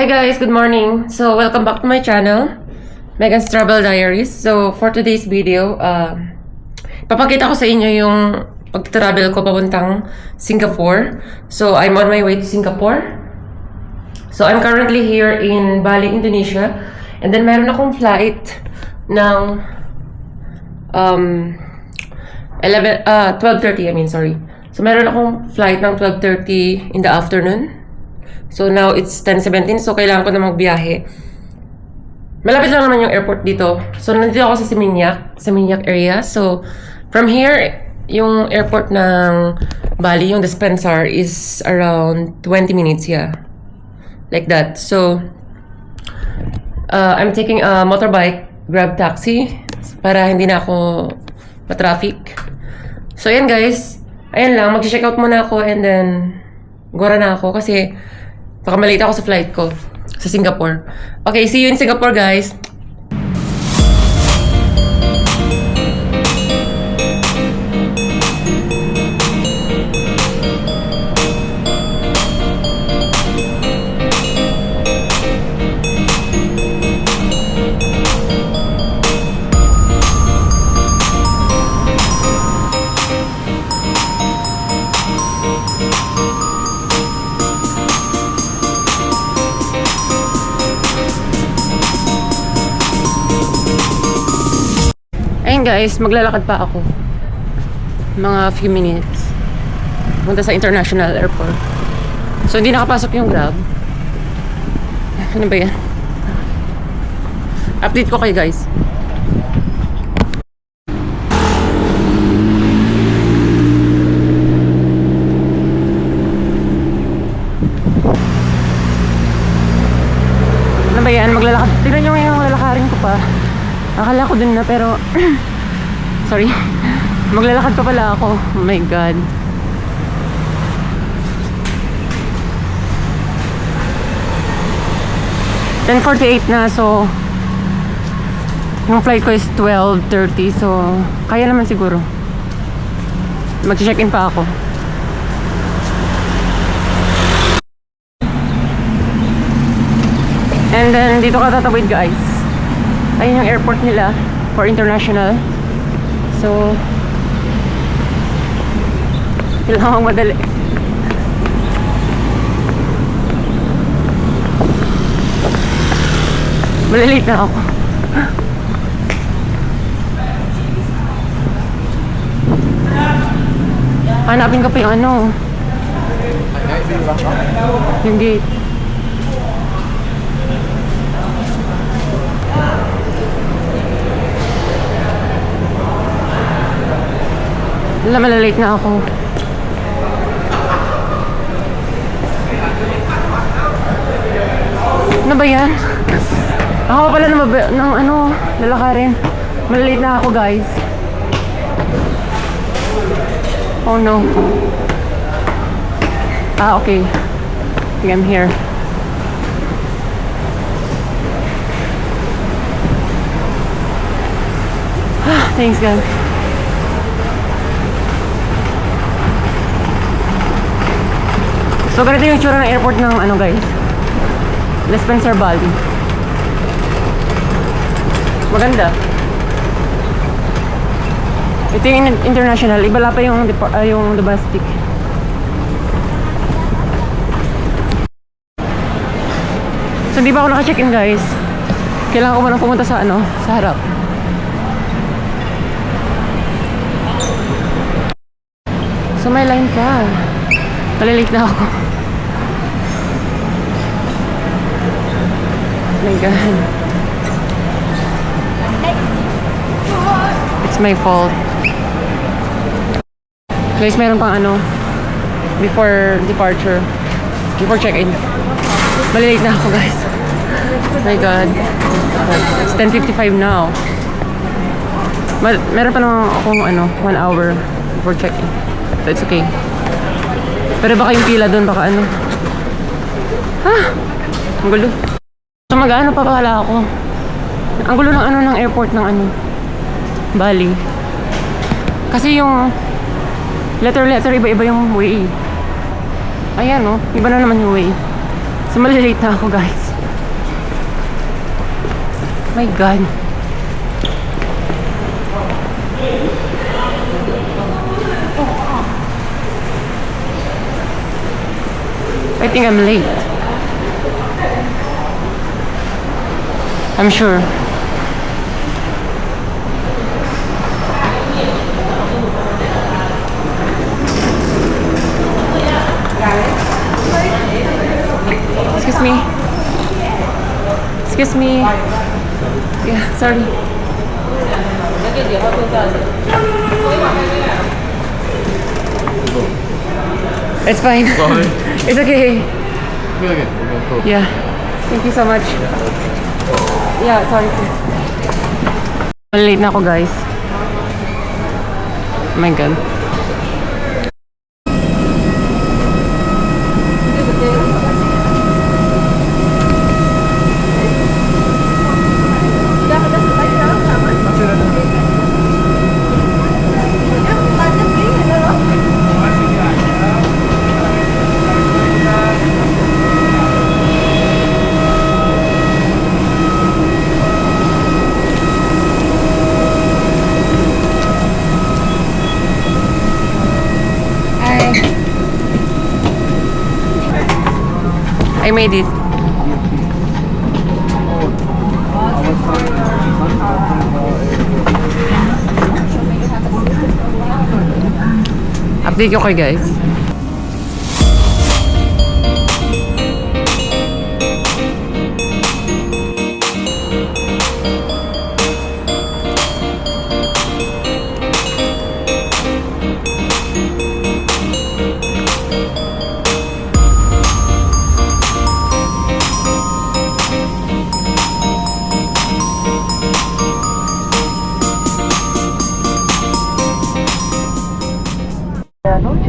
guys, good morning. So welcome back to my channel, Megan's Travel Diaries. So for today's video, papakita ko sa inyo yung pag-travel ko papuntang Singapore. So I'm on my way to Singapore. So I'm currently here in Bali, Indonesia. And then meron akong flight ng 12:30, sorry. So meron akong flight ng 12:30 in the afternoon. So now it's 10:17, so kailangan ko na magbiyahe. Malapit lang naman yung airport dito. So nandito ako sa Seminyak area. So from here, yung airport ng Bali, yung Dispensar, is around 20 minutes, yeah. Like that. So I'm taking a motorbike, grab taxi, para hindi na ako ma-traffic. So yan guys, ayan lang, mag-check out muna ako and then gora na ako kasi baka malate ako sa flight ko sa Singapore. Okay, see you in Singapore, guys. Ayun guys, maglalakad pa ako mga few minutes punta sa international airport. So hindi nakapasok yung Grab. Ano ba yan? Update ko kayo guys. Ano ba yan? Maglalakad. Tignan nyo yung lalakarin ko pa. Akala ko dun na pero sorry, maglalakad pa pala ako. Oh my god. (10:48) na, so yung flight ko is 12:30, so kaya naman siguro. Mag-check-in pa ako. And then dito ka tatawid guys. Ayun yung airport nila for international. So kailangan madali. Malilate na ako. Hanapin ko pa yung ano, yung gate. Malalate na ako. Ano ba yan? Ako pala ng ano, lalakarin. Malalate na ako guys. Oh no. Okay. I think I'm here. Thanks guys. So ganito yung tsura ng airport ng ano guys, Dispensar Bali. Maganda. Ito yung international, ibala pa yung domestic. So hindi pa ako naka-check-in guys. Kailangan ko muna pumunta sa ano, sa harap. So may line pa. Malilate na ako. Oh my god. It's my fault. Guys, meron pang ano, before departure, before check-in. Malilate na ako guys. Oh my god. It's 10:55 now. Meron pa naman akong ano, 1 hour before check-in. So it's okay. Pero baka yung pila doon, baka ano. Ang gulo. So mag-ano pa pala ako. Ang gulo ng ano, ng airport ng ano, Bali. Kasi yung letter, iba-iba yung way. Ayan, no? Iba na naman yung way. So malilate na ako guys. My God. I think I'm late. I'm sure. Excuse me. Excuse me. Yeah, sorry. It's fine. Sorry. It's okay. Okay. Cool. Yeah. Thank you so much. Yeah, sorry. Late na ako, guys. Oh my God. I made it. Update ko kayo, guys.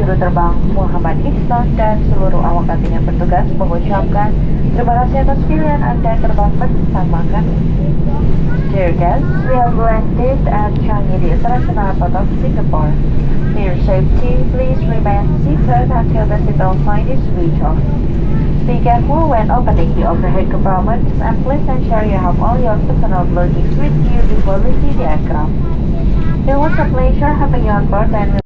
Juruterbang Muhammad Ihsan dan seluruh awak kabin yang bertugas mengucapkan terima kasih atas pilihan Anda terbang bersama kami. Dear guests, we have landed at Changi International Airport of Singapore. For your safety, please remain seated until the seatbelt sign is switched off. Be careful when opening the overhead compartments and please ensure you have all your personal belongings with you before leaving the aircraft. It was a pleasure having you on board and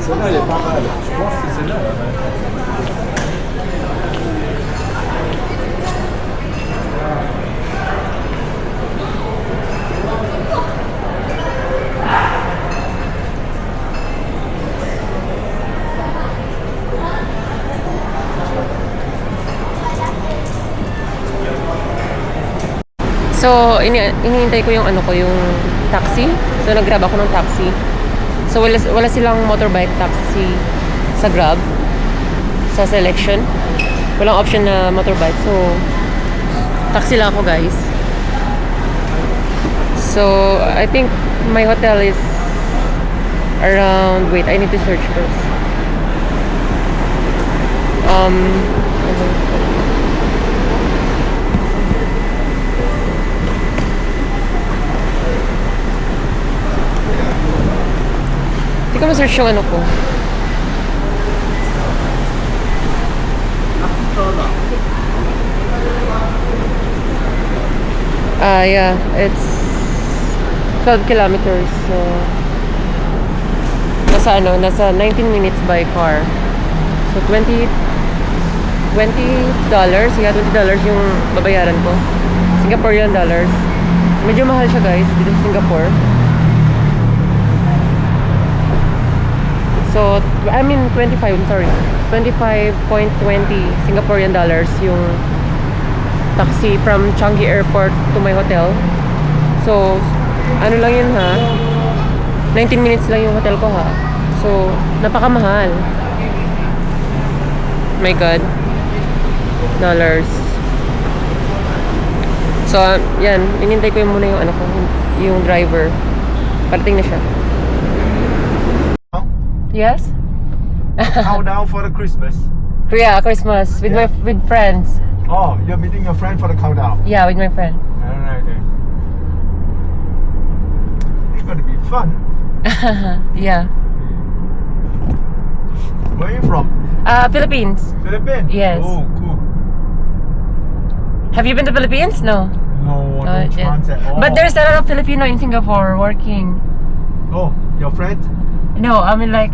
Celle-là, elle est pas mal. Je pense que c'est celle-là. So, inihintay ko yung yung taxi. So, nag-grab ako ng taxi. So, wala silang motorbike taxi sa Grab. Sa selection. Walang option na motorbike. So, taxi lang ako, guys. So, I think my hotel is around... Wait, I need to search first. Hindi ko ma-search yung ko. Yeah, it's 12 kilometers. So, nasa 19 minutes by car. So, $20. Yeah, $20 yung babayaran ko. Singaporean dollars. Medyo mahal siya, guys, dito sa Singapore. So, I mean 25, I'm sorry. 25.20 Singaporean dollars yung taxi from Changi Airport to my hotel. So, ano lang yun ha? 19 minutes lang yung hotel ko ha. So, napakamahal. My God. Dollars. So, yan. Inintay ko yung muna yung yung driver. Parating na siya. Yes? Countdown for the Christmas. Korea, Christmas with with friends. Oh, you're meeting your friend for the countdown. Yeah, with my friend. Alright then. It's gonna be fun. Yeah. Where are you from? Philippines. Philippines? Yes. Oh, cool. Have you been to Philippines? No. No, no Yeah. chance at all. But there's a lot of Filipino in Singapore working. Oh, your friend? No, I mean like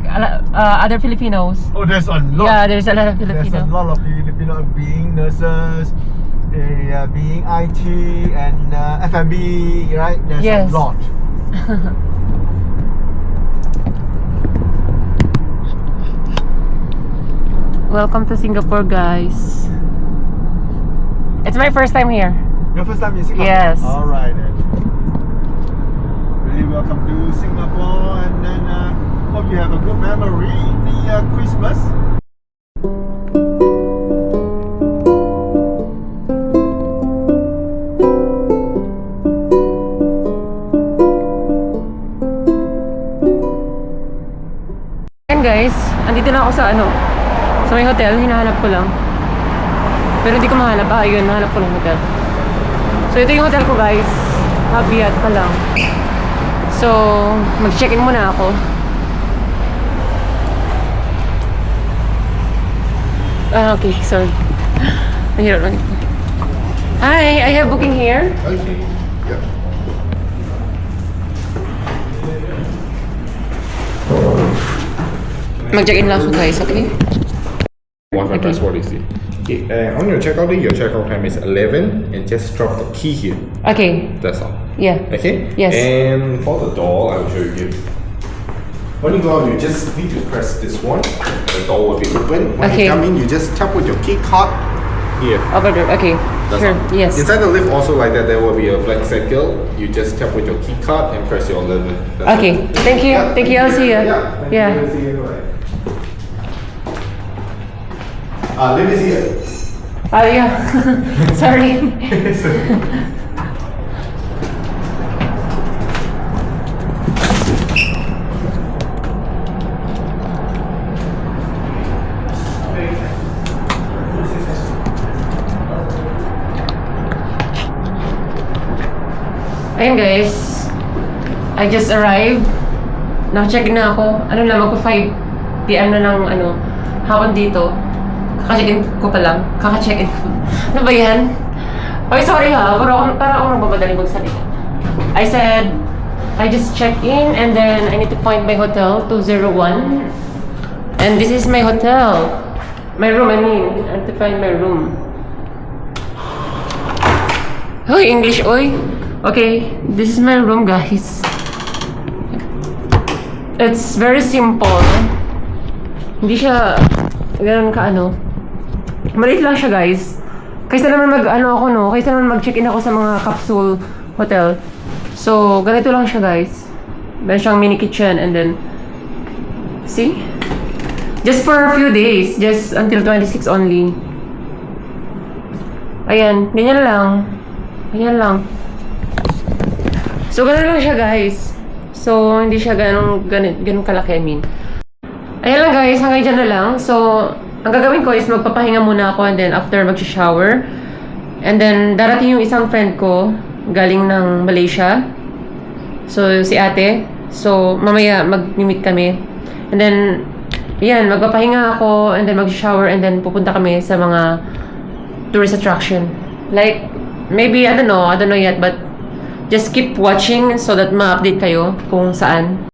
other Filipinos. Oh, there's a lot. Yeah, there's a lot of There's a Filipino. lot of Filipino being nurses, being IT and F&B, right? There's Yes. a lot. Welcome to Singapore, guys. It's my first time here. Your first time in Singapore? Yes. Alright then. Really welcome to Singapore, and then hope you have a good memory in the Christmas. Ayan guys, andito na ako sa sa may hotel, hinahanap ko lang. Pero hindi ko mahanap, yun, nahanap ko lang hotel. So ito yung hotel ko guys, Habiat pa lang. So, mag-check-in muna ako. Okay, sorry. Mahirap lang ito. Hi, I have booking here. Okay. Yeah. Mag-check-in lang ako guys, okay? Wi-Fi password is it. Okay, on your checkout day, your checkout time is 11, and just drop the key here. Okay, That's all. yeah. Okay? Yes. And for the door, I'll show you. When you go out, you just need to press this one. The door will be open. When Okay. you come in, you just tap with your key card here. Over there, okay. That's Sure, all. yes. Inside the lift, also like that, there will be a black circle. You just tap with your key card and press your lever. That's Okay, it. thank you. Yeah, Thank you, I'll see you. Yeah. Thank Yeah. you. See you. Bye. Lift is here. Yeah. Sorry. Ayun guys, I just arrived. Naka-check-in na ako. Ano na, magpa 5 PM na ng hapon dito. Kaka-check-in ko pa lang. Kaka-check-in ko. Ano ba yan? Okay, sorry ha. Para ako nagmamadaling magsalita. I said, I just checked in and then I need to find my hotel, 201. And this is my hotel. My room, I mean. I have to find my room. Hoy, English, oy. Okay, this is my room, guys. It's very simple. Hindi siya ganun maliit lang siya, guys. Kaysa naman kaysa naman mag-check-in ako sa mga capsule hotel. So, ganito lang siya, guys. Meron siyang mini kitchen and then see? Just for a few days, just until 26 only. Ayan, ganyan lang. Ganyan lang. So, ganun lang siya, guys. So, hindi siya ganun kalaki, I mean. Ayan lang, guys. Hanggang dyan na lang. So, ang gagawin ko is magpapahinga muna ako and then after mag-shower. And then, darating yung isang friend ko galing ng Malaysia. So, si ate. So, mamaya mag-meet kami. And then, yan, magpapahinga ako and then mag-shower and then pupunta kami sa mga tourist attraction. Like, maybe, I don't know yet, but just keep watching so that ma-update kayo kung saan.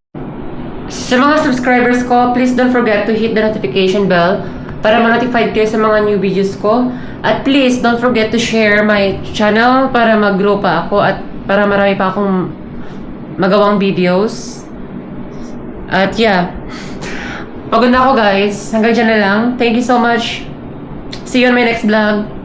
Sa mga subscribers ko, please don't forget to hit the notification bell para ma-notified kayo sa mga new videos ko. At please don't forget to share my channel para mag-grow pa ako at para marami pa akong magawang videos. At yeah, pagod na ako guys. Hanggang dyan na lang. Thank you so much. See you on my next vlog.